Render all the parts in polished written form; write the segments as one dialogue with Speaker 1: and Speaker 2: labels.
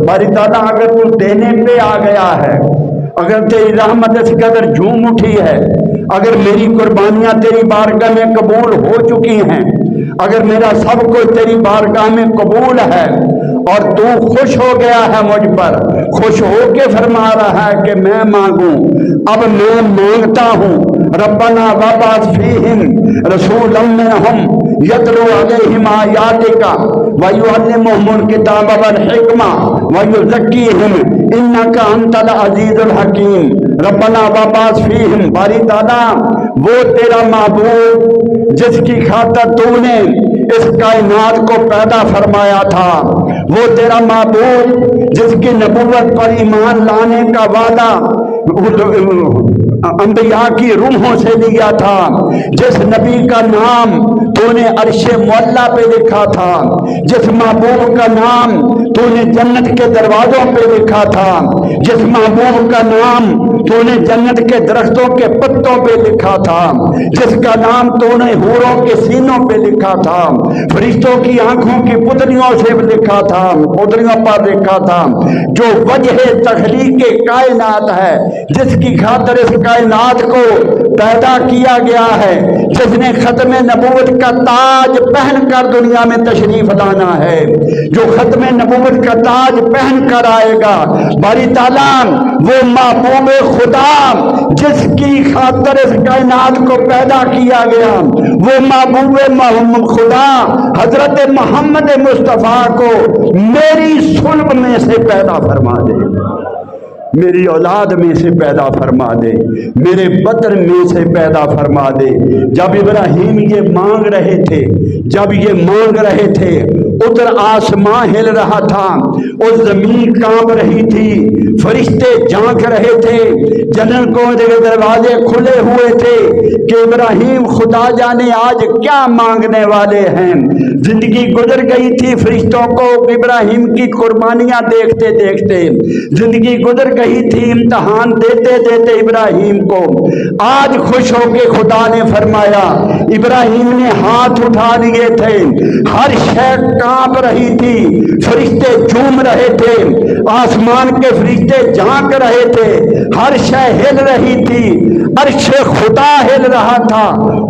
Speaker 1: باری تعالیٰ اگر تو دینے پہ آ گیا ہے، اگر تیری رحمت اس قدر جھوم اٹھی ہے، اگر میری قربانیاں تیری بارگاہ میں قبول ہو چکی ہیں، اگر میرا سب کچھ تیری بارگاہ میں قبول ہے اور تو خوش ہو گیا ہے مجھ پر، خوش ہو کے فرما رہا ہے کہ میں مانگوں، اب میں مانگتا ہوں ربنا وابعث فیہم رسولا منہم یتلو علیہم آیاتک ویعلمہم الکتاب والحکمہ ویزکیہم انک انت العزیز الحکیم۔ ربنا وابعث فیہم، باری تعالیٰ وہ تیرا معبود جس کی خاطر تو نے اس کائنات کو پیدا فرمایا تھا، وہ تیرا معبود جس کی نبوت پر ایمان لانے کا وعدہ انبیاء کی روحوں سے لیا تھا، جس نبی کا نام تو نے عرش معلیٰ پہ لکھا تھا، جس محبوب کا نام تو نے جنت کے دروازوں پہ لکھا تھا، جس محبوب کا نام تو نے جنت کے درختوں کے پتوں پہ لکھا تھا، جس کا نام تو نے حوروں کے سینوں پہ لکھا تھا، فرشتوں کی آنکھوں کی پتلیوں سے لکھا تھا، پتلیوں پر لکھا تھا، جو وجہ تخلیق کائنات ہے، جس کی خاطر اس کائنات کو پیدا کیا گیا ہے، جس نے ختم نبوت کا تاج پہن کر دنیا میں تشریف لانا ہے، جو ختم نبوت کا تاج پہن کر آئے گا، باری تعالیٰ وہ محبوب خدا جس کی خاطر اس کائنات کو پیدا کیا گیا، وہ محبوب خدا حضرت محمد مصطفیٰ کو میری صلب میں سے پیدا فرما دے، میری اولاد میں سے پیدا فرما دے، میرے بطن میں سے پیدا فرما دے۔ جب ابراہیم یہ مانگ رہے تھے، جب یہ مانگ رہے تھے، ادھر آسمان ہل رہا تھا اور زمین کانپ رہی تھی، فرشتے جھانک رہے تھے، جنتوں کے دروازے کھلے ہوئے تھے کہ ابراہیم خدا جانے آج کیا مانگنے والے ہیں۔ زندگی گزر گئی تھی فرشتوں کو ابراہیم کی قربانیاں دیکھتے دیکھتے، زندگی گزر گئی تھی امتحان دیتے دیتے ابراہیم کو۔ آج خوش ہو کے خدا نے فرمایا، ابراہیم نے ہاتھ اٹھا لیے تھے، ہر شے کانپ رہی تھی، فرشتے جھوم رہے تھے، آسمان کے فرشتے جھانک رہے تھے، ہر شے ہل رہی تھی، عرش خدا ہل رہا تھا،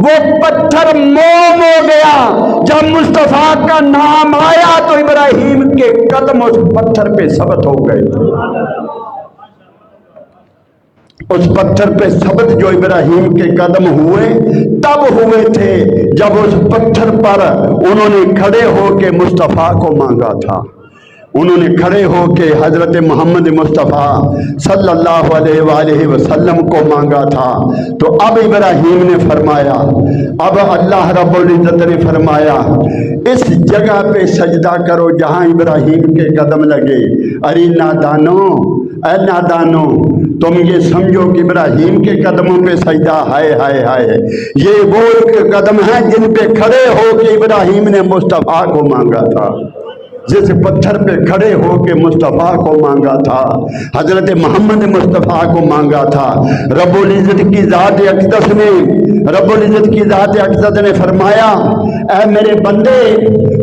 Speaker 1: وہ پتھر موم ہو گیا۔ جب مصطفیٰ کا نام آیا تو ابراہیم کے قدم اس پتھر پہ ثبت ہو گئے تھے، اس پتھر پہ ثبت جو ابراہیم کے قدم ہوئے تب ہوئے تھے جب اس پتھر پر انہوں نے کھڑے ہو کے مصطفیٰ کو مانگا تھا، انہوں نے کھڑے ہو کے حضرت محمد مصطفیٰ صلی اللہ علیہ وآلہ وسلم کو مانگا تھا۔ تو اب ابراہیم نے فرمایا، اب اللہ رب العزت نے فرمایا اس جگہ پہ سجدہ کرو جہاں ابراہیم کے قدم لگے۔ ارے نادانو، اے نادانو، تم یہ سمجھو کہ ابراہیم کے قدموں پہ سجدہ، ہائے ہائے ہائے، یہ وہ قدم ہیں جن پہ کھڑے ہو کے ابراہیم نے مصطفیٰ کو مانگا تھا، جس پتھر پہ کھڑے ہو کے مصطفیٰ کو مانگا تھا، حضرت محمد مصطفیٰ کو مانگا تھا۔ رب العزت کی ذات اقدس نے، رب العزت کی ذات اقدس نے فرمایا، اے میرے بندے،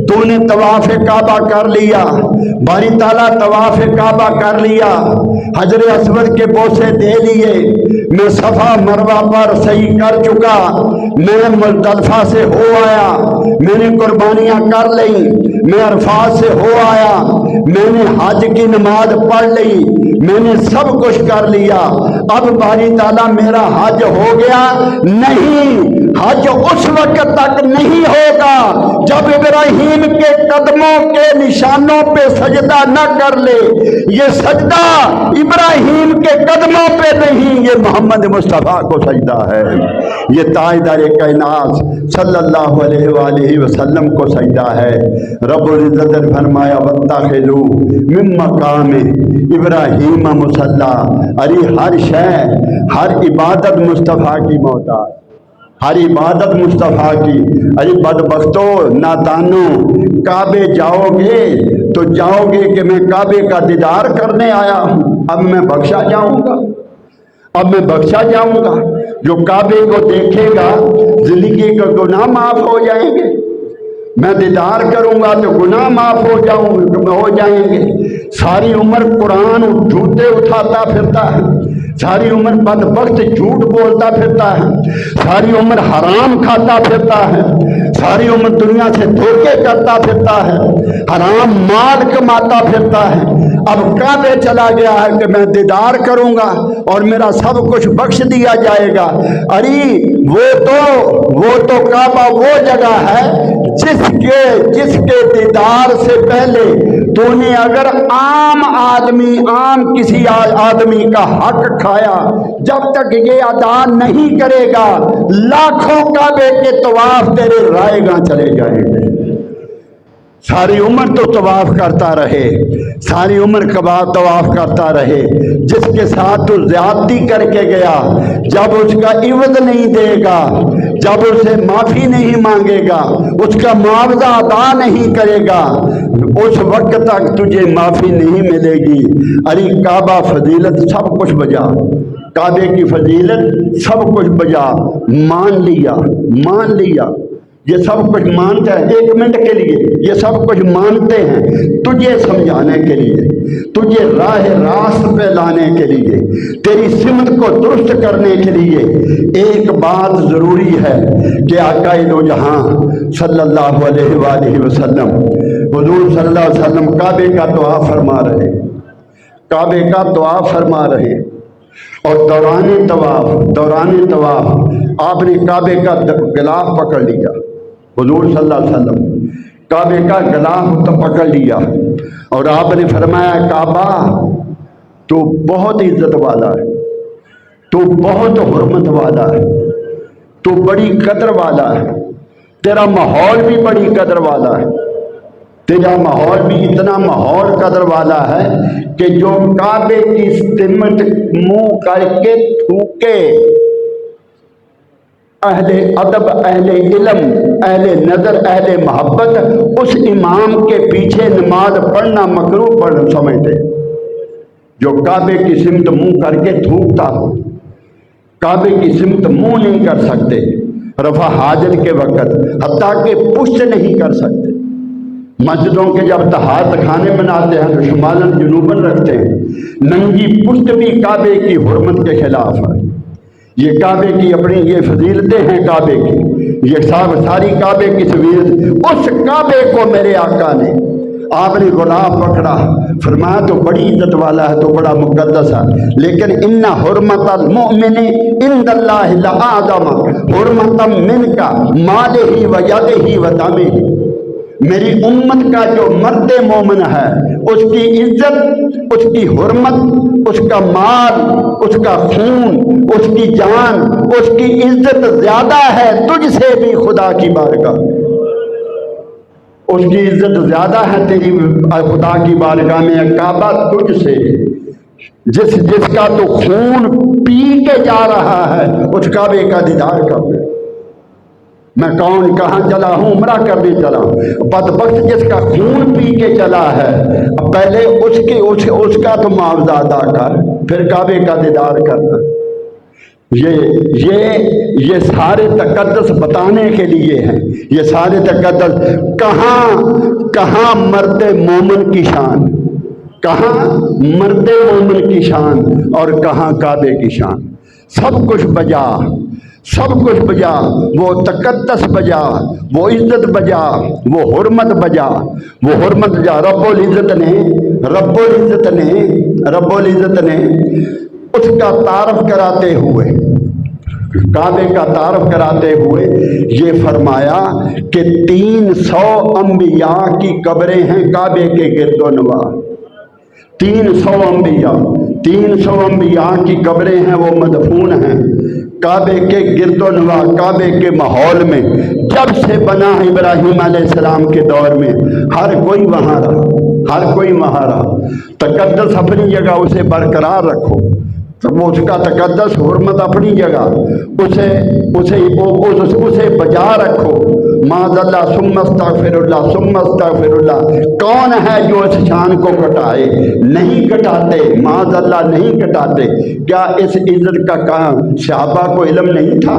Speaker 1: تو نے طواف کعبہ کر لیا، باری تعالیٰ طواف کعبہ کر لیا، حجر اسود کے بوسے دے لیے، میں صفا مروہ پر صحیح کر چکا، میں مزدلفہ سے ہو آیا، میں نے قربانیاں کر لیں، میں عرفات سے ہو آیا، میں نے حج کی نماز پڑھ لی، میں نے سب کچھ کر لیا، اب باری تعالیٰ میرا حج ہو گیا؟ نہیں، حج اس وقت تک نہیں ہوگا جب ابراہیم کے قدموں کے نشانوں پہ سجدہ نہ کر لے۔ یہ سجدہ ابراہیم کے قدموں پہ نہیں، یہ محمد مصطفیٰ کو سجدہ ہے، یہ تاجدار کائنات صلی اللہ علیہ وآلہ وسلم کو سجدہ ہے۔ رب العزت نے فرمایا وَاتَّخِذُوا مِن مَّقَامِ ابراہیم مصلی، ارے ہر شے، ہر عبادت مصطفیٰ کی محتاج، ہر عبادت مصطفیٰ کی۔ ارے بدبختو، نادانو، کعبے جاؤ گے تو جاؤ گے کہ میں کعبے کا دیدار کرنے آیا ہوں، اب میں بخشا جاؤں گا، اب میں بخشا جاؤں گا۔ جو کعبے کو دیکھے گا زندگی کا گناہ معاف ہو جائیں گے، میں دیدار کروں گا تو گناہ معاف ہو جائیں گے۔ ساری عمر قرآن جوتے اٹھاتا پھرتا ہے، ساری عمر بدبخت جھوٹ بولتا پھرتا ہے، ساری عمر حرام کھاتا پھرتا ہے، ساری عمر دنیا سے دھوکے کرتا پھرتا ہے، حرام مال کماتا پھرتا ہے۔ اب کعبے چلا گیا ہے کہ میں دیدار کروں گا اور میرا سب کچھ بخش دیا جائے گا۔ ارے وہ تو کعبہ وہ جگہ ہے جس کے دیدار سے پہلے تو نے اگر عام کسی آدمی کا حق کھایا، جب تک یہ ادا نہیں کرے گا لاکھوں کعبے کے طواف تیرے رائے گاں چلے جائیں گے۔ ساری عمر تو طواف کرتا رہے، ساری عمر طواف کرتا رہے، جس کے ساتھ تو زیادتی کر کے گیا، جب اس کا عوض نہیں دے گا، جب اسے معافی نہیں مانگے گا، اس کا معاوضہ ادا نہیں کرے گا، اس وقت تک تجھے معافی نہیں ملے گی۔ ارے کعبہ فضیلت سب کچھ بجا، کعبے کی فضیلت سب کچھ بجا، مان لیا یہ سب کچھ مانتا ہے، 1 منٹ کے لیے یہ سب کچھ مانتے ہیں تجھے سمجھانے کے لیے، تجھے راہ راست پہ لانے کے لیے، تیری سمت کو درست کرنے کے لیے۔ ایک بات ضروری ہے کہ آقا دو جہاں صلی اللہ علیہ وآلہ وسلم، حضور صلی اللہ علیہ وسلم کعبے کا دعا فرما رہے اور دوران طواف آپ نے کعبے کا غلاف پکڑ لیا، حضور صلی اللہ علیہ وسلم کعبے کا غلاف پکڑ لیا اور آپ نے فرمایا کعبہ تو بہت عزت والا ہے، تو بہت حرمت والا ہے، تو بڑی قدر والا ہے، تیرا ماحول بھی بڑی قدر والا ہے، تیرا ماحول بھی اتنا ماحول قدر والا ہے کہ جو کعبے کی سمت منہ کر کے تھوکے، اہل ادب، اہل علم، اہل نظر، اہل محبت اس امام کے پیچھے نماز پڑھنا مکروہ سمجھتے۔ جو کعبے کی سمت منہ کر کے تھوکتا ہو، کعبے کی سمت منہ نہیں کر سکتے رفع حاجت کے وقت، حتیٰ کہ پشت نہیں کر سکتے۔ مسجدوں کے جب تہارت خانے بناتے ہیں تو شمالاً جنوباً رکھتے ہیں، ننگی پشت بھی کعبے کی حرمت کے خلاف ہے۔ یہ کعبے کی اپنی یہ فضیلتیں ہیں، کعبے کی یہ ساری کعبے کی فضیلت، اس کعبے کو میرے آقا نے، آپ نے غلاف پکڑا، فرمایا تو بڑی عزت والا ہے، تو بڑا مقدس ہے، لیکن ان حرمت المؤمن عند اللہ لأعظم حرمتا منک مالہ و یدہ و دمہ۔ میری امت کا جو مرد مومن ہے، اس کی عزت، اس کی حرمت، اس کا مال، اس کا خون، اس کی جان، اس کی عزت زیادہ ہے تجھ سے بھی خدا کی بارگاہ، اس کی عزت زیادہ ہے تیری خدا کی بارگاہ میں کعبہ تجھ سے، جس کا تو خون پی کے جا رہا ہے، اس کعبے کا دیدار کر لے۔ میں کون کہاں چلا ہوں، عمرہ کرنے چلا ہوں، بدبخت جس کا خون پی کے چلا ہے، پہلے اس کا تو معاوضہ ادا کر، پھر کعبے کا دیدار کرنا۔ یہ سارے تقدس بتانے کے لیے ہیں، یہ سارے تقدس کہاں مرد مومن کی شان، کہاں مرد مومن کی شان اور کہاں کعبے کی شان، سب کچھ بجا، وہ تقدس بجا، وہ عزت بجا، وہ حرمت بجا، رب العزت نے اس کا تعارف کراتے ہوئے، کعبے کا تعارف کراتے ہوئے یہ فرمایا کہ 300 انبیاء کی قبریں ہیں کعبے کے گرد و نواح، 300 انبیاء کی قبریں ہیں، وہ مدفون ہیں کعبے کے گرد و نواح، کعبے کے ماحول میں۔ جب سے بنا ابراہیم علیہ السلام کے دور میں ہر کوئی وہاں رہا، تقدس اپنی جگہ اسے برقرار رکھو، تو وہ اس کا تقدس حرمت اپنی جگہ اسے بجا رکھو۔ معاذ اللہ ثم استغفر اللہ ثم استغفر اللہ، کون ہے جو اس شان کو کٹائے؟ نہیں کٹاتے، معاذ اللہ نہیں کٹاتے۔ کیا اس عزت کا کام صحابہ کو علم نہیں تھا؟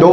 Speaker 1: 2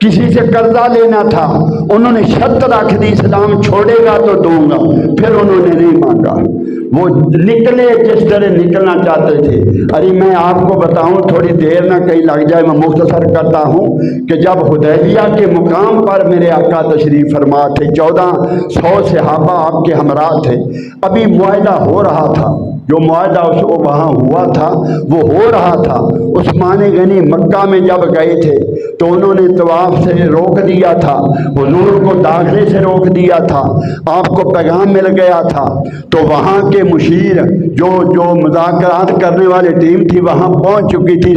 Speaker 1: کسی سے قرضہ لینا تھا، انہوں نے شرط رکھ دی اسلام چھوڑے گا تو دوں گا، پھر انہوں نے نہیں مانگا، وہ نکلے جس طرح نکلنا چاہتے تھے۔ ارے میں آپ کو بتاؤں، تھوڑی دیر نہ کہیں لگ جائے، میں مختصر کرتا ہوں کہ جب حدیبیہ کے مقام پر میرے آقا تشریف فرما تھے، 1400 صحابہ آپ کے ہمراہ تھے، ابھی معاہدہ ہو رہا تھا، جو معاہدہ وہاں ہوا تھا وہ ہو رہا تھا۔ عثمان غنی مکہ میں جب گئے تھے تو انہوں نے طواف سے روک دیا تھا، حضور کو داخلے سے روک دیا تھا، آپ کو پیغام مل گیا تھا، تو وہاں کے مشیر جو مذاکرات کرنے والی ٹیم تھی وہاں پہنچ چکی تھی،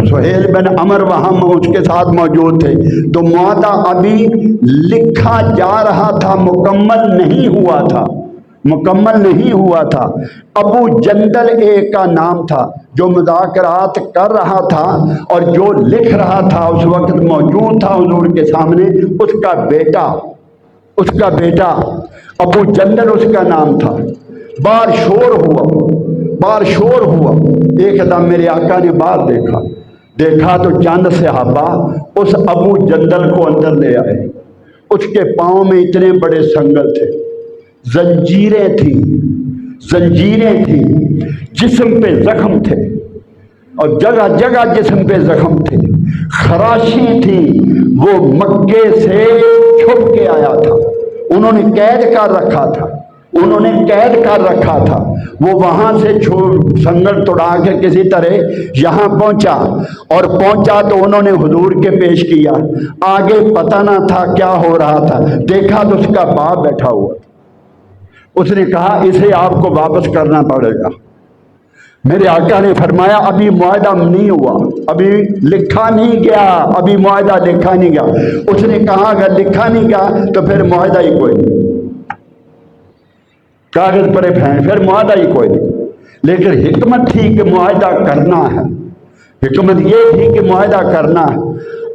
Speaker 1: سہیل بن عمر وہاں اس کے ساتھ موجود تھے، تو معاہدہ ابھی لکھا جا رہا تھا، مکمل نہیں ہوا تھا، مکمل نہیں ہوا تھا۔ ابو جندل ایک کا نام تھا جو مذاکرات کر رہا تھا اور جو لکھ رہا تھا، اس وقت موجود تھا حضور کے سامنے، اس کا بیٹا ابو جندل اس کا نام تھا۔ بار شور ہوا، ایک دم میرے آقا نے باہر دیکھا تو چند صحابہ اس ابو جندل کو اندر لے آئے، اس کے پاؤں میں اتنے بڑے سنگل تھے، زنجیریں تھیں، جسم پہ زخم تھے اور جگہ جگہ جسم پہ زخم تھے، خراشیں تھیں، وہ مکے سے چھپ کے آیا تھا، انہوں نے قید کر رکھا تھا، وہ وہاں سے سنگل توڑا کے کسی طرح یہاں پہنچا تو انہوں نے حضور کے پیش کیا، آگے پتہ نہ تھا کیا ہو رہا تھا، دیکھا تو اس کا باپ بیٹھا ہوا، اس نے کہا اسے آپ کو واپس کرنا پڑے گا۔ میرے آقا نے فرمایا ابھی معاہدہ نہیں ہوا، ابھی لکھا نہیں گیا، ابھی معاہدہ لکھا نہیں گیا۔ اس نے کہا اگر لکھا نہیں گیا تو پھر معاہدہ ہی کوئی نہیں، کاغذ پر پھر معاہدہ ہی کوئی نہیں، لیکن حکمت تھی کہ معاہدہ کرنا ہے، حکمت یہ تھی کہ معاہدہ کرنا ہے۔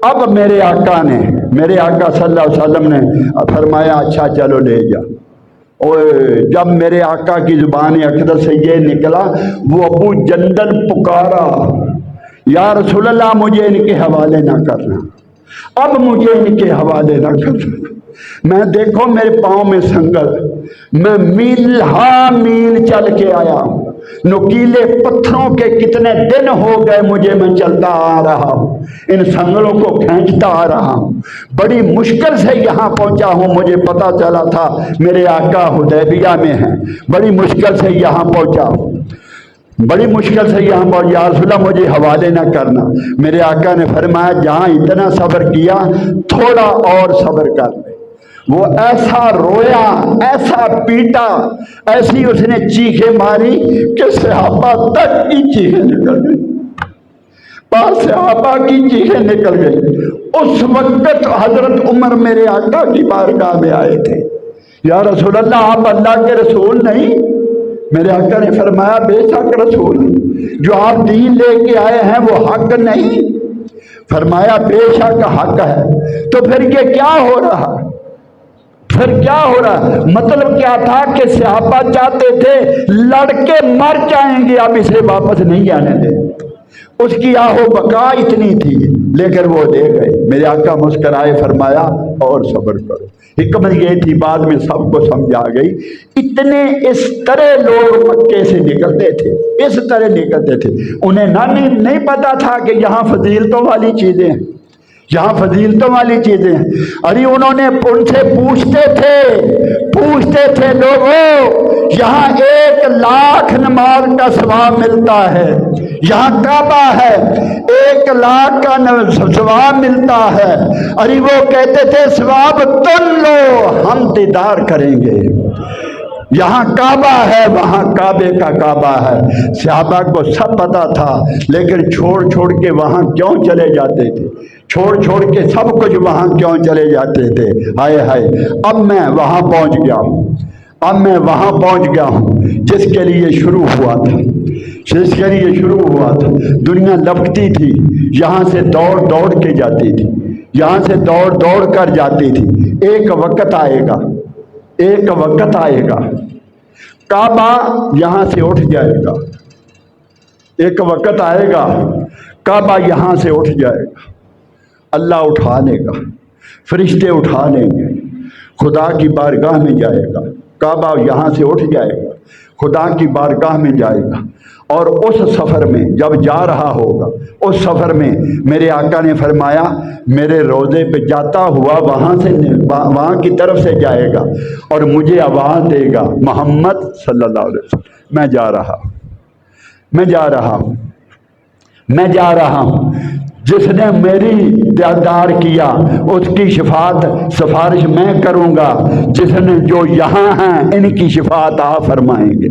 Speaker 1: اب میرے آقا صلی اللہ علیہ وسلم نے فرمایا اچھا چلو لے جا، اور جب میرے آقا کی زبان اقدس سے یہ نکلا، وہ ابو جندل پکارا، یا رسول اللہ مجھے ان کے حوالے نہ کرنا، اب مجھے ان کے حوالے نہ کرنا، میں دیکھو میرے پاؤں میں سنگل، میں میل چل کے آیا ہوں، نکیلے پتھروں کے کتنے دن ہو گئے مجھے، میں چلتا آ رہا ہوں، ان سنگلوں کو کھینچتا آ رہا ہوں، بڑی مشکل سے یہاں پہنچا ہوں، مجھے پتا چلا تھا میرے آقا حدیبیہ میں ہیں، بڑی مشکل سے یہاں پہنچا ہوں، یا رسول اللہ مجھے حوالے نہ کرنا۔ میرے آقا نے فرمایا جہاں اتنا صبر کیا تھوڑا اور صبر کر لے۔ وہ ایسا رویا، ایسا پیٹا، ایسی اس نے چیخیں ماری کہ صحابہ تک کی چیخیں نکل گئی، صحابہ کی چیخیں نکل گئی۔ اس وقت حضرت عمر میرے آقا کی بارگاہ میں آئے تھے، یا رسول اللہ آپ اللہ کے رسول نہیں؟ میرے آقا نے فرمایا بے شک رسول، جو آپ دین لے کے آئے ہیں وہ حق نہیں؟ فرمایا بے شک حق ہے۔ تو پھر یہ کیا ہو رہا؟ مطلب کیا تھا کہ صحابہ چاہتے تھے لڑ کے مر جائیں گے، اب اسے واپس نہیں آنے دیں، اس کی آہو بقا اتنی تھی، لیکن وہ دے گئے۔ میرے آقا مسکرائے، فرمایا اور صبر کرو۔ حکمت یہ تھی، بعد میں سب کو سمجھ آ گئی، اتنے اس طرح لوگ مکے سے نکلتے تھے، انہیں نہیں پتا تھا کہ یہاں فضیلتوں والی چیزیں ہیں، ارے انہوں نے ان سے پوچھتے تھے لوگوں، یہاں 1,00,000 نماز کا ثواب ملتا ہے، یہاں کعبہ ہے 1,00,000 کا ثواب ملتا ہے، ارے وہ کہتے تھے ثواب تم لو ہم دیدار کریں گے، یہاں کعبہ ہے وہاں کعبے کا کعبہ ہے۔ صحابہ کو سب پتا تھا، لیکن چھوڑ کے وہاں کیوں چلے جاتے تھے، چھوڑ کے سب کچھ وہاں کیوں چلے جاتے تھے؟ ہائے اب میں وہاں پہنچ گیا ہوں جس کے لیے شروع ہوا تھا۔ دنیا لپکتی تھی، یہاں سے دوڑ کے جاتی تھی، یہاں سے دوڑ کر جاتی تھی۔ ایک وقت آئے گا کعبہ یہاں سے اٹھ جائے گا، ایک وقت آئے گا کعبہ یہاں سے اٹھ جائے گا، اللہ اٹھا لے گا، فرشتے اٹھا لیں گے، خدا کی بارگاہ میں جائے گا، کعبہ یہاں سے اٹھ جائے گا، خدا کی بارگاہ میں جائے گا، اور اس سفر میں جب جا رہا ہوگا، اس سفر میں میرے آقا نے فرمایا میرے روضے پہ جاتا ہوا وہاں کی طرف سے جائے گا اور مجھے آواز دے گا محمد صلی اللہ علیہ وسلم، میں جا رہا ہوں، میں جا رہا ہوں، میں جا رہا ہوں، جس نے میری دیدار کیا اس کی شفاعت سفارش میں کروں گا، جس نے جو یہاں ہیں ان کی شفاعت آپ فرمائیں گے،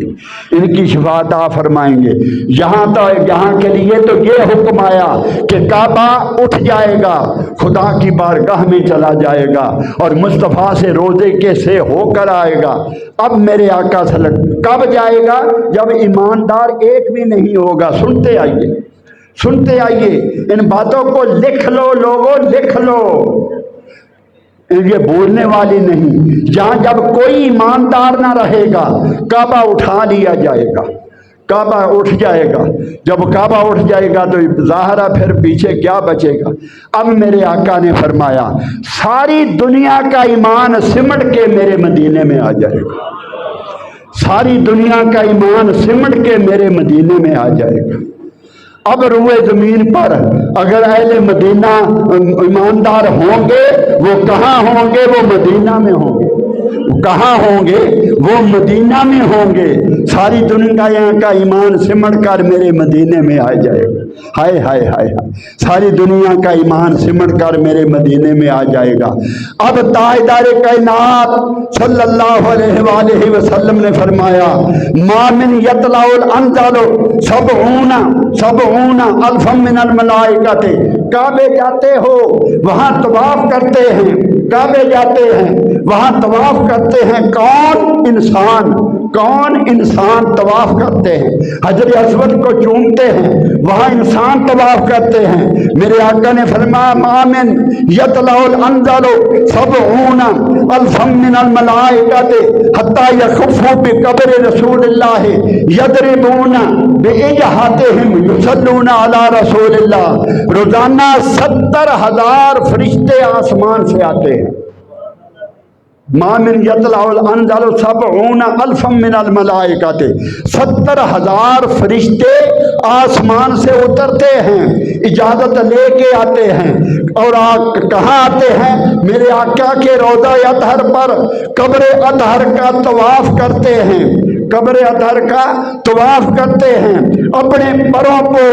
Speaker 1: ان کی شفاعت آپ فرمائیں گے۔ یہاں کے لیے تو یہ حکم آیا کہ کعبہ اٹھ جائے گا، خدا کی بارگاہ میں چلا جائے گا اور مصطفیٰ سے روضے کے سے ہو کر آئے گا۔ اب میرے آقا صلی اللہ علیہ وسلم کب جائے گا؟ جب ایماندار ایک بھی نہیں ہوگا۔ سنتے آئیے، سنتے آئیے، ان باتوں کو لکھ لو لوگوں، لکھ لو، یہ بولنے والی نہیں۔ جہاں جب کوئی ایماندار نہ رہے گا کعبہ اٹھا لیا جائے گا، کعبہ اٹھ جائے گا۔ جب کعبہ اٹھ جائے گا تو ظاہر ہے پھر پیچھے کیا بچے گا؟ اب میرے آقا نے فرمایا ساری دنیا کا ایمان سمٹ کے میرے مدینے میں آ جائے گا، ساری دنیا کا ایمان سمٹ کے میرے مدینے میں آ جائے گا۔ اب روئے زمین پر اگر اہل مدینہ ایماندار ہوں گے وہ کہاں ہوں گے؟ وہ مدینہ میں ہوں گے۔ کہاں ہوں گے؟ وہ مدینہ میں ہوں گے۔ ساری دنیا کا ایمان سمٹ کر میرے مدینے میں آ جائے گا۔ ہائے ہائے ہائے ہائے، ساری دنیا کا ایمان سمٹ کر میرے مدینے میں آ جائے گا۔ اب تاجدار کائنات صلی اللہ علیہ وآلہ وسلم نے فرمایا ما من یطلع الانزل سبعون الف من الملائکۃ، کعبے جاتے ہو وہاں طواف کرتے ہیں، کعبے جاتے ہیں وہاں طواف کرتے ہیں، کون؟ انسان، کون؟ انسان طواف کرتے ہیں، حجر اسود کو چومتے ہیں، وہاں انسان طواف کرتے ہیں۔ میرے آقا نے فرمایا ما من یطلع الانزل سبعون الف من الملائکۃ حتی یخفوا بقبر رسول اللہ یضربون باجنحتہم یصلون علی رسول اللہ۔ روزانہ 70,000 فرشتے آسمان سے آتے ہیں۔ ما من یطلع الانزل سبعون الف من الملائکۃ، 70,000 فرشتے آسمان سے اترتے ہیں، اجازت لے کے آتے ہیں، اور کہاں آتے ہیں؟ میرے آقا کے روضہ اطہر پر قبر اطہر کا طواف کرتے ہیں، قبر اطہر کا طواف کرتے ہیں، اپنے پروں کو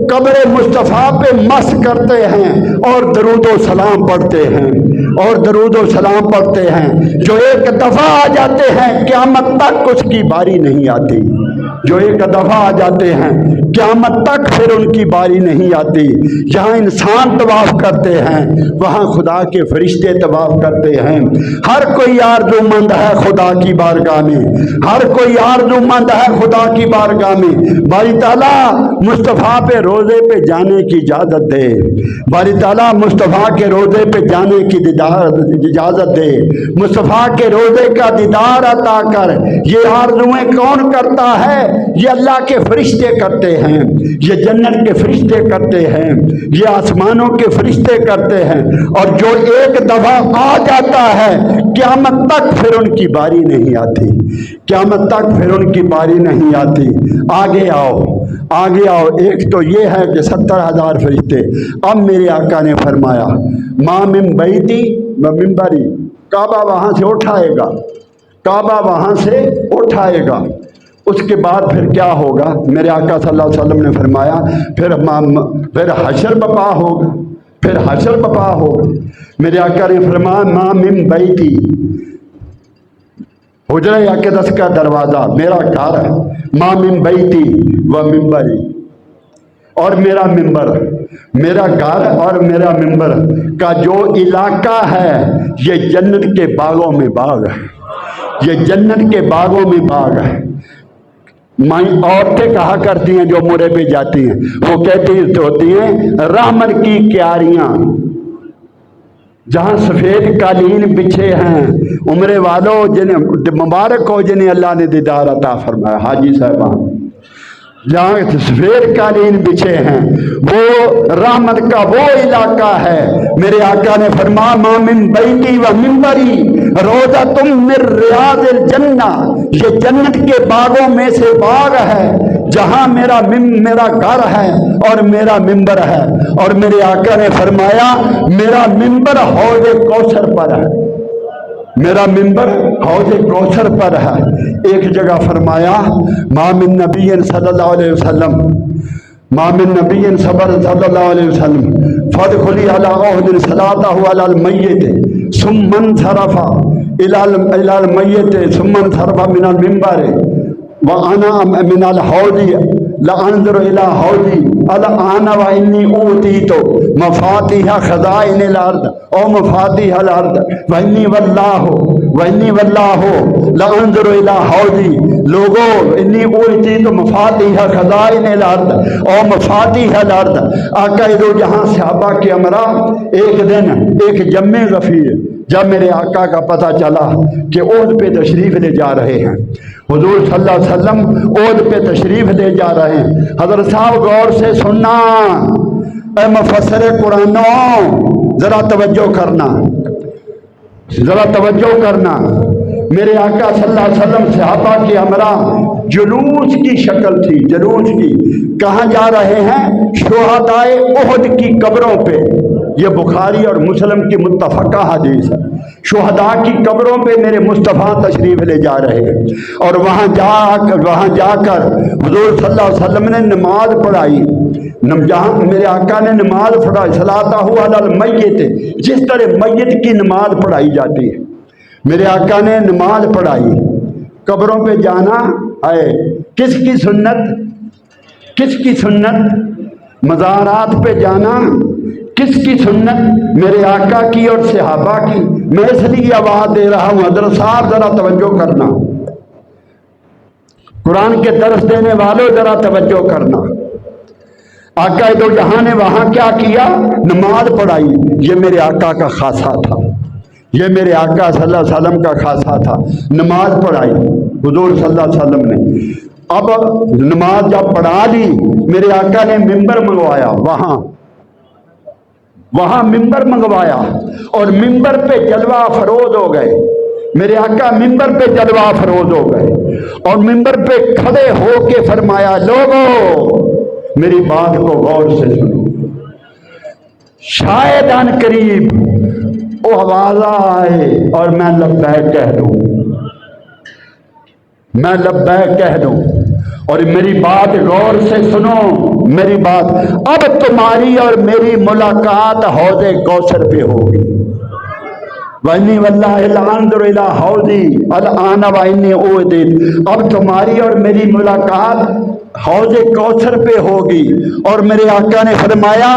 Speaker 1: قبر مصطفیٰ پہ مس کرتے ہیں اور درود و سلام پڑھتے ہیں، اور درود و سلام پڑھتے ہیں۔ جو ایک دفعہ آ جاتے ہیں قیامت تک اس کی باری نہیں آتی، جو ایک دفعہ آ جاتے ہیں قیامت تک پھر ان کی باری نہیں آتی۔ جہاں انسان طواف کرتے ہیں وہاں خدا کے فرشتے طواف کرتے ہیں۔ ہر کوئی آرزو مند ہے خدا کی بارگاہ میں، ہر کوئی آرزو مند ہے خدا کی بارگاہ میں۔ باری تعالیٰ مصطفیٰ پہ روزے پہ جانے کی اجازت دے، باری تعالیٰ مصطفیٰ کے روزے پہ جانے کی اجازت دے، مصطفیٰ کے روزے کا دیدار عطا کر۔ یہ آرزویں کون کرتا ہے؟ یہ اللہ کے فرشتے کرتے ہیں، یہ جنت کے فرشتے کرتے ہیں، یہ آسمانوں کے فرشتے کرتے ہیں، اور جو ایک دفعہ آ جاتا ہے قیامت تک پھر ان کی باری نہیں آتی، قیامت تک پھر ان کی باری نہیں آتی۔ آگے آؤ، آگے آؤ۔ ایک تو یہ ہے کہ 70,000 فرشتے۔ اب میرے آقا نے فرمایا ما من بیتی و منبری، کعبہ وہاں سے اٹھائے گا، کعبہ وہاں سے اٹھائے گا۔ اس کے بعد پھر کیا ہوگا؟ میرے آقا صلی اللہ علیہ وسلم نے فرمایا پھر حشر بپا ہوگا، پھر حشر بپا ہوگا۔ میرے آقا نے فرمایا ما من بیتی، حجرہ اقدس کا دروازہ میرا گھر ہے، ما من بیتی و منبری، اور میرا ممبر، میرا گھر اور میرا ممبر کا جو علاقہ ہے یہ جنت کے باغوں میں باغ ہے، یہ جنت کے باغوں میں باغ ہے۔ عورتیں کہا کرتی ہیں جو مرے پہ جاتی ہیں، وہ کہتی ہوتی ہیں رحمت کی کیاریاں، جہاں سفید قالین بچھے ہیں، عمرے والوں جنہیں مبارک ہو جنہیں اللہ نے دیدار عطا فرمایا۔ حاجی صاحبان جہاں سفید قالین بچھے ہیں، وہ رحمت کا وہ علاقہ ہے۔ میرے آقا نے فرمایا ما من بیتی و منبری روضۃ من ریاض الجنہ، یہ جنت کے باغوں میں سے باغ ہے جہاں میرا گھر ہے اور میرا ممبر ہے۔ اور میرے آقا نے فرمایا میرا ممبر حوض کوثر پر ہے، میرا ممبر حوض کوثر پر ہے۔ ایک جگہ فرمایا ما من نبی صلی اللہ علیہ وسلم، ما من نبی صبر صلی اللہ علیہ وسلم فادخلی علی احد صلاته علی المیت ثم انصرف الى المیت ثم انصرف من المنبر وانا من الحوض لانظر الى حوضی الان وانی اوتیت مفاتیح خزائن الارض او مفاتیح الارض وانی واللہ لانظر الى حوضی، لوگو انی اوتیت مفاتیح خزائن الارض او مفاتیح الارض۔ آقا دو جہاں صحابہ کے امراء ایک دن ایک جمع غفیر جب میرے آقا کا پتہ چلا کہ احد پہ تشریف لے جا رہے ہیں، حضور صلی اللہ علیہ وسلم احد پہ تشریف لے جا رہے ہیں۔ حضرت صاحب غور سے سننا، اے مفسر قرآنوں ذرا توجہ کرنا، ذرا توجہ کرنا۔ میرے آقا صلی اللہ علیہ وسلم صحابہ کے ہمراہ جلوس کی شکل تھی، جلوس کی۔ کہاں جا رہے ہیں؟ شہدائے احد کی قبروں پہ۔ یہ بخاری اور مسلم کی متفقہ حدیث ہے۔ شہداء کی قبروں پہ میرے مصطفیٰ تشریف لے جا رہے ہیں، اور وہاں جا کر حضور صلی اللہ علیہ وسلم نے نماز پڑھائی۔ جہاں میرے آقا نے نماز پڑھائی صلاۃ علی المیت، جس طرح میت کی نماز پڑھائی جاتی ہے میرے آقا نے نماز پڑھائی۔ قبروں پہ جانا ہے کس کی سنت؟ کس کی سنت؟ مزارات پہ جانا کس کی سنت؟ میرے آقا کی اور صحابہ کی۔ میں اس لیے آواز دے رہا ہوں، حضرت صاحب ذرا توجہ کرنا، قرآن کے درس دینے والوں ذرا توجہ کرنا۔ آقا دو جہاں نے وہاں کیا کیا؟ نماز پڑھائی۔ یہ میرے آقا کا خاصہ تھا، یہ میرے آقا صلی اللہ علیہ وسلم کا خاصہ تھا۔ نماز پڑھائی حضور صلی اللہ علیہ وسلم نے۔ اب نماز جب پڑھا لی، میرے آقا نے ممبر منگوایا، وہاں ممبر منگوایا، اور ممبر پہ جلوہ افروز ہو گئے۔ میرے آقا ممبر پہ جلوہ افروز ہو گئے، اور ممبر پہ کھڑے ہو کے فرمایا لوگو میری بات کو غور سے سنو، شاید ان قریب وہ آواز آئے اور میں لبیک کہہ دوں، میں لبیک کہہ دوں، اور میری بات غور سے سنو، میری بات۔ اب تمہاری اور میری ملاقات حوض کوثر پہ ہوگی۔ وَإِنِّي وَاللَّهِ لَأَنظُرُ إِلَىٰ حَوْضِي الْآنَ وَإِنِّي أُوتِيتُ۔ اب تمہاری اور میری ملاقات حوض کوثر پہ ہوگی، اور میرے آقا نے فرمایا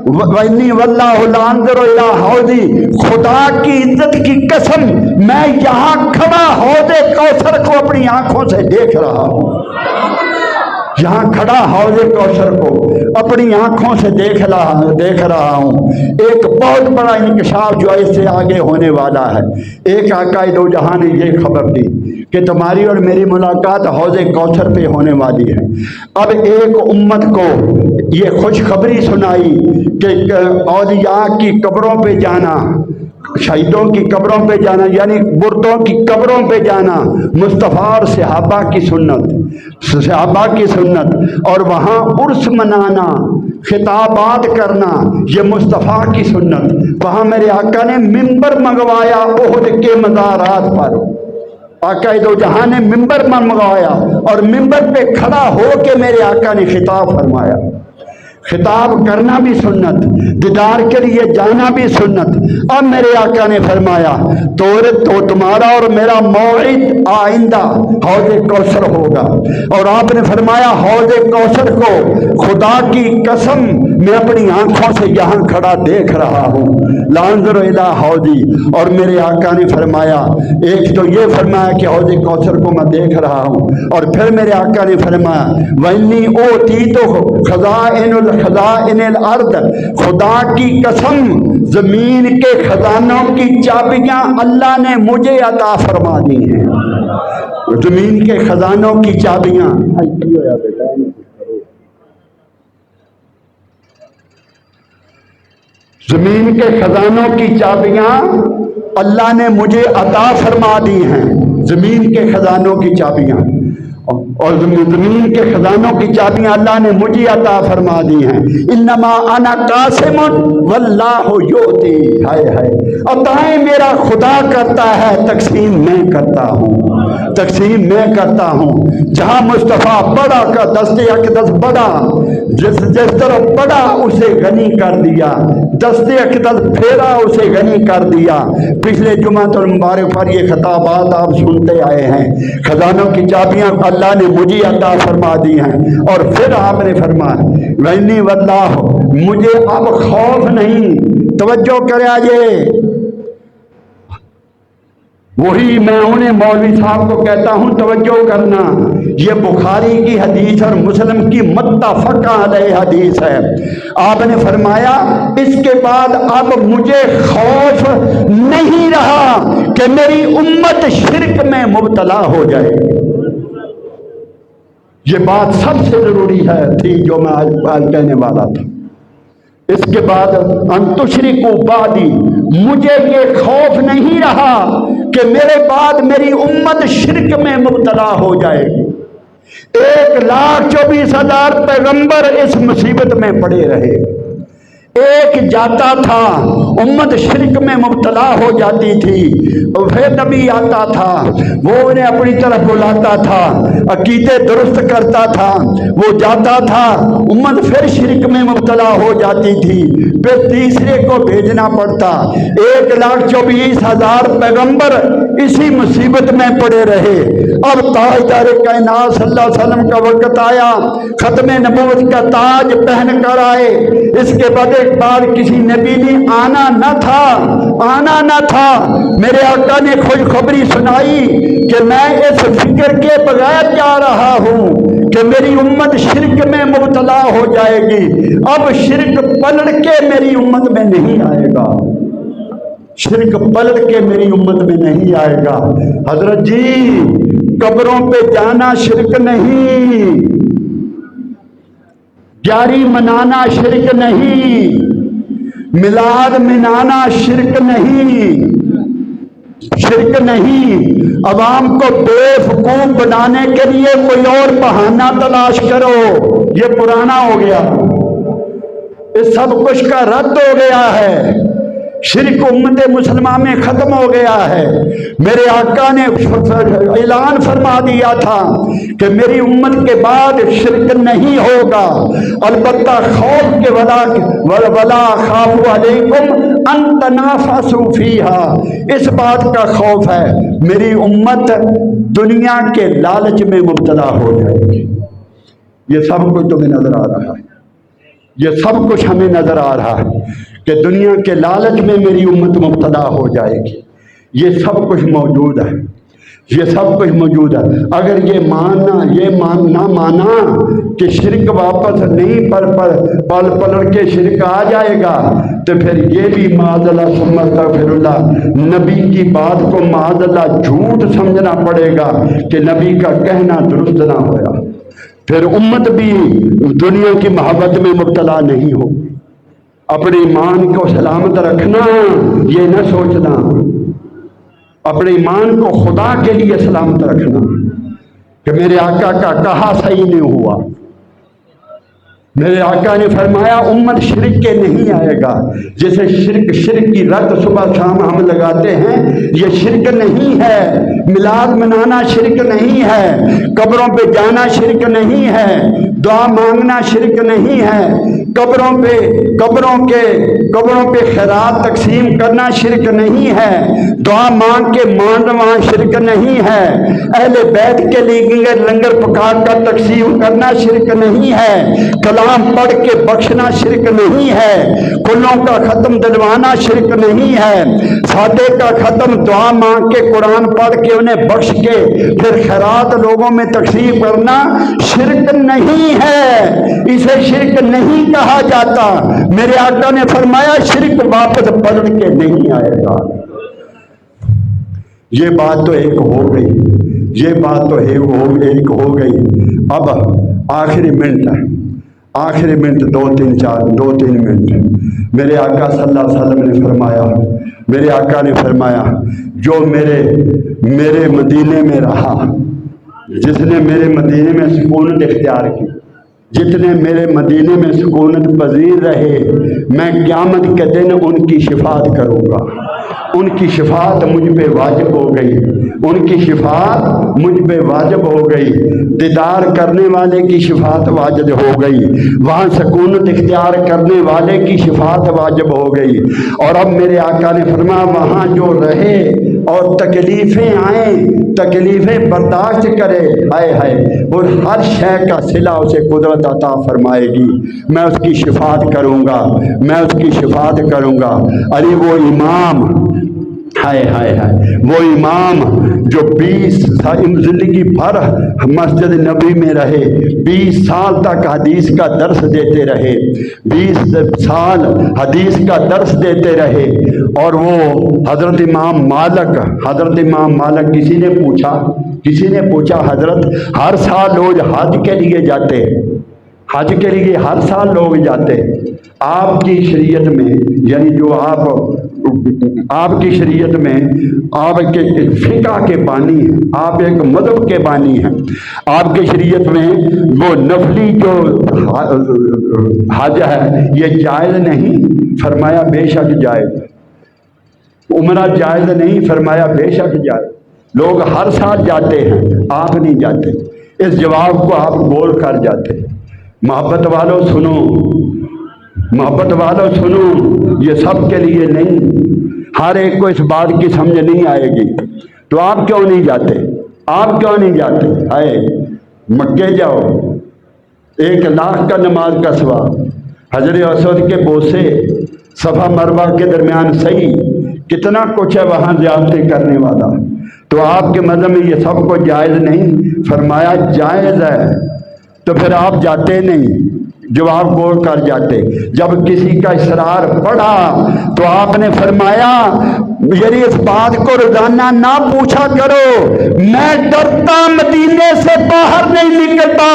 Speaker 1: وَإِنِّي وَاللَّهِ لَأَنظُرُ إِلَىٰ حَوْضِي، خدا کی عزت کی قسم میں یہاں کھڑا حوض کوثر کو اپنی آنکھوں سے دیکھ رہا ہوں، یہاں کھڑا حوض کوثر کو اپنی آنکھوں سے دیکھ رہا ہوں۔ ایک بہت بڑا انکشاف جو اس سے آگے ہونے والا ہے۔ ایک آقا دو جہاں نے یہ خبر دی کہ تمہاری اور میری ملاقات حوض کوثر پہ ہونے والی ہے۔ اب ایک امت کو یہ خوشخبری سنائی کہ اولیاء کی قبروں پہ جانا، شہیدوں کی قبروں پہ جانا، یعنی مردوں کی قبروں پہ جانا مصطفیٰ اور صحابہ کی سنت، اور وہاں عرس منانا، خطابات کرنا، یہ مصطفیٰ کی سنت۔ وہاں میرے آقا نے ممبر منگوایا احد کے مزارات پر، آقا دو جہاں نے ممبر منگوایا، اور ممبر پہ کھڑا ہو کے میرے آقا نے خطاب فرمایا۔ خطاب کرنا بھی سنت، دیدار کے لیے جانا بھی سنت۔ اب میرے آقا نے فرمایا تو تمہارا اور میرا موعد آئندہ حوض کوثر ہوگا، اور آپ نے فرمایا حوض کوثر کو خدا کی قسم میں اپنی آنکھوں سے یہاں کھڑا دیکھ رہا ہوں، لانظر الی حوضی۔ اور میرے آقا نے فرمایا، ایک تو یہ فرمایا کہ حوض کوثر کو میں دیکھ رہا ہوں، اور پھر میرے آقا نے فرمایا وَإِنِّي أُوتِيتُ خزائن الارض، خدا کی قسم زمین کے خزانوں کی چابیاں اللہ نے مجھے عطا فرما دی ہیں، زمین کے خزانوں کی چابیاں۔ زمین کے خزانوں کی چابیاں اللہ نے مجھے عطا فرما دی ہیں، زمین کے خزانوں کی چابیاں، اور زمین کے خزانوں کی چابیاں اللہ نے مجھے عطا فرما دی ہیں۔ انما انا قاسم واللہ یؤتی، ہائے ہائے، عطائیں میرا خدا کرتا ہے، تقسیم میں کرتا ہوں، تقسیم میں کرتا ہوں۔ جہاں مصطفیٰ بڑا کا دست اقدس بڑا، جس طرف بڑا اسے غنی کر دیا، دست اقدس پھیرا اسے غنی کر دیا۔ پچھلے جمعہ المبارک پر یہ خطابات آپ سنتے آئے ہیں، خزانوں کی چابیاں اللہ نے مجھے عطا فرما دی ہیں، اور پھر آپ نے فرمایا وَإِنِّي وَاللَّهُ، مجھے اب خوف نہیں۔ توجہ کرے آجے، وہی میں انہیں مولوی صاحب کو کہتا ہوں توجہ کرنا، یہ بخاری کی حدیث اور مسلم کی متفق علیہ حدیث ہے۔ آپ نے فرمایا اس کے بعد اب مجھے خوف نہیں رہا کہ میری امت شرک میں مبتلا ہو جائے۔ یہ بات سب سے ضروری ہے تھی جو میں آج کہنے والا تھا۔ اس کے بعد ان تشرکوا بعدی، مجھے یہ خوف نہیں رہا کہ میرے بعد میری امت شرک میں مبتلا ہو جائے گی۔ 1,24,000 پیغمبر اس مصیبت میں پڑے رہے، ایک جاتا تھا امت شرک میں مبتلا ہو جاتی تھی، پھر نبی آتا تھا، وہ انہیں اپنی طرف بلاتا تھا، عقیدے درست کرتا تھا، وہ جاتا تھا، امت پھر شرک میں مبتلا ہو جاتی تھی، پھر تیسرے کو بھیجنا پڑتا۔ 1,24,000 پیغمبر اسی مصیبت میں پڑے رہے۔ اب تاجدار کائنات صلی اللہ علیہ وسلم کا وقت آیا، ختم نبوت کا تاج پہن کر آئے۔ اس کے بعد ایک بار کسی نبی نے آنا نہ تھا، میرے آقا نے خوشخبری سنائی کہ میں اس فکر کے بغیر جا رہا ہوں کہ میری امت شرک میں مبتلا ہو جائے گی۔ اب شرک پلٹ کے میری امت میں نہیں آئے گا، شرک پلٹ کے میری امت میں نہیں آئے گا۔ حضرت جی، قبروں پہ جانا شرک نہیں، جاری منانا شرک نہیں، میلاد منانا شرک نہیں، شرک نہیں۔ عوام کو بیوقوف بنانے کے لیے کوئی اور بہانہ تلاش کرو، یہ پرانا ہو گیا، اس سب کچھ کا رد ہو گیا ہے، شرک امت مسلمہ میں ختم ہو گیا ہے۔ میرے آقا نے اعلان فرما دیا تھا کہ میری امت کے بعد شرک نہیں ہوگا، البتہ خوف کے ولا خاف علیکم ان تنافسوا فیہا، اس بات کا خوف ہے میری امت دنیا کے لالچ میں مبتلا ہو جائے گی۔ یہ سب کچھ تمہیں نظر آ رہا ہے، یہ سب کچھ ہمیں نظر آ رہا ہے کہ دنیا کے لالچ میں میری امت مبتلا ہو جائے گی۔ یہ سب کچھ موجود ہے، یہ سب کچھ موجود ہے۔ اگر یہ نہ مانا کہ شرک واپس نہیں پلٹ کے شرک آ جائے گا، تو پھر یہ بھی معاذ اللہ ثم استغفر اللہ، نبی کی بات کو معاذ اللہ جھوٹ سمجھنا پڑے گا کہ نبی کا کہنا درست نہ ہوا، پھر امت بھی دنیا کی محبت میں مبتلا نہیں ہو۔ اپنے ایمان کو سلامت رکھنا، یہ نہ سوچنا، اپنے ایمان کو خدا کے لیے سلامت رکھنا کہ میرے آقا کا کہا صحیح نہیں ہوا۔ میرے آقا نے فرمایا امت شرک کے نہیں آئے گا، جیسے شرک کی رت صبح شام ہم لگاتے ہیں، یہ شرک نہیں ہے، میلاد منانا شرک نہیں ہے، قبروں پہ جانا شرک نہیں ہے، دعا مانگنا شرک نہیں ہے، قبروں پہ خیرات تقسیم کرنا شرک نہیں ہے، دعا مانگ کے مانڈواں شرک نہیں ہے، اہل بیت کے لیے لنگر پکا کر تقسیم کرنا شرک نہیں ہے، کلام پڑھ کے بخشنا شرک نہیں ہے، کلوں کا ختم دلوانا شرک نہیں ہے، فاتحہ کا ختم دعا مانگ کے قرآن پڑھ کے انہیں بخش کے پھر خیرات لوگوں میں تقسیم کرنا شرک نہیں ہے، اسے شرک نہیں کہا جاتا۔ میرے آقا نے فرمایا شرک واپس پلٹ کے نہیں آئے گا۔ یہ بات تو ایک ہو گئی، یہ بات تو ایک ہو گئی۔ اب آخری منٹ ہے، آخری منٹ 2-3 منٹ میرے آقا صلی اللہ علیہ وسلم نے فرمایا، میرے آقا نے فرمایا جو میرے مدینے میں رہا، جس نے میرے مدینے میں سکونت اختیار کی، جتنے میرے مدینے میں سکونت پذیر رہے، میں قیامت کے دن ان کی شفاعت کروں گا۔ ان کی شفاعت مجھ پہ واجب ہو گئی، ان کی شفاعت مجھ پہ واجب ہو گئی، دیدار کرنے والے کی شفاعت واجب ہو گئی، وہاں سکونت اختیار کرنے والے کی شفاعت واجب ہو گئی۔ اور اب میرے آقا نے فرمایا وہاں جو رہے اور تکلیفیں آئیں، تکلیفیں برداشت کرے، ہائے ہائے، اور ہر شے کا صلہ اسے قدرت عطا فرمائے گی، میں اس کی شفاعت کروں گا، میں اس کی شفاعت کروں گا۔ ارے وہ امام، ہائے ہائے ہائے، وہ امام جو 20 سال زندگی بھر مسجد نبی میں رہے، 20 سال تک حدیث کا درس دیتے رہے، 20 سال حدیث کا درس دیتے رہے، اور وہ حضرت امام مالک کسی نے پوچھا حضرت ہر سال لوگ حج کے لیے جاتے، حج کے لیے ہر سال لوگ جاتے، آپ کی شریعت میں، یعنی جو آپ کی شریعت میں آپ کے فقہ کے بانی ہیں، آپ ایک مذہب کے بانی ہیں، آپ کی شریعت میں وہ نفلی جو حج ہے یہ جائز نہیں؟ فرمایا بے شک جائز۔ عمرہ جائز نہیں؟ فرمایا بے شک جائز۔ لوگ ہر سال جاتے ہیں، آپ نہیں جاتے۔ اس جواب کو آپ بول کر جاتے۔ محبت والوں سنو، یہ سب کے لیے نہیں، ہر ایک کو اس بات کی سمجھ نہیں آئے گی، تو آپ کیوں نہیں جاتے؟ ہائے، مکے جاؤ، 1 لاکھ کا نماز کا ثواب، حجر اسود کے بوسے، صفا مروہ کے درمیان صحیح، کتنا کچھ ہے وہاں زیارتیں کرنے والا، تو آپ کے مذہب میں یہ سب کو جائز نہیں؟ فرمایا جائز ہے، تو پھر آپ جاتے نہیں، جواب بول کر جاتے۔ جب کسی کا اصرار پڑا تو آپ نے فرمایا یعنی اس بات کو روزانہ نہ پوچھا کرو، میں ڈرتا مدینے سے باہر نہیں نکلتا،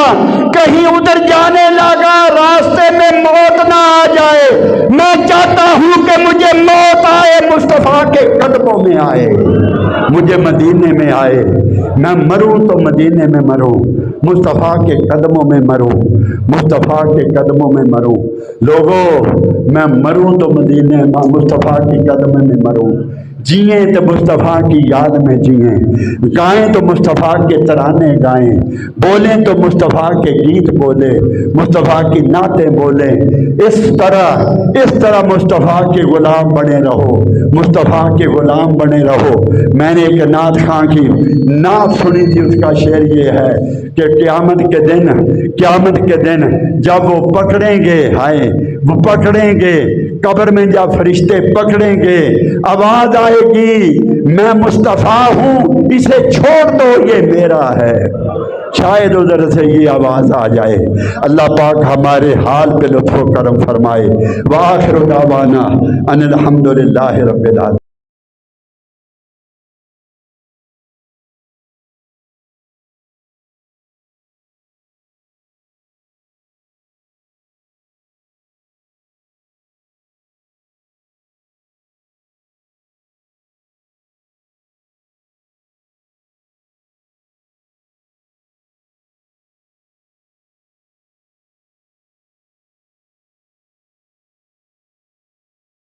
Speaker 1: کہیں ادھر جانے لگا راستے میں موت نہ آ جائے، میں چاہتا ہوں کہ مجھے موت آئے مصطفیٰ کے قدموں میں آئے، مجھے مدینے میں آئے، میں مروں تو مدینے میں مروں، مصطفیٰ کے قدموں میں مروں، مصطفیٰ کے قدموں میں مروں۔ لوگوں، میں مروں تو مدینے میں مصطفیٰ کے قدموں میں مروں، جئیں تو مصطفیٰ کی یاد میں جئیں، گائیں تو مصطفیٰ کے ترانے گائیں، بولیں تو مصطفیٰ کے گیت بولے، مصطفیٰ کی نعتیں بولیں، اس طرح مصطفیٰ کے غلام بنے رہو، مصطفیٰ کے غلام بنے رہو۔ میں نے ایک نعت خاں کی نعت سنی تھی، اس کا شعر یہ ہے کہ قیامت کے دن جب وہ پکڑیں گے، ہائے وہ پکڑیں گے، قبر میں جب فرشتے پکڑیں گے، آواز آئے گی میں مصطفیٰ ہوں، اسے چھوڑ دو یہ میرا ہے، شاید ادھر سے یہ آواز آ جائے۔ اللہ پاک ہمارے حال پہ لطف و کرم فرمائے۔ وآخر دعوانا ان الحمدللہ رب العالمین۔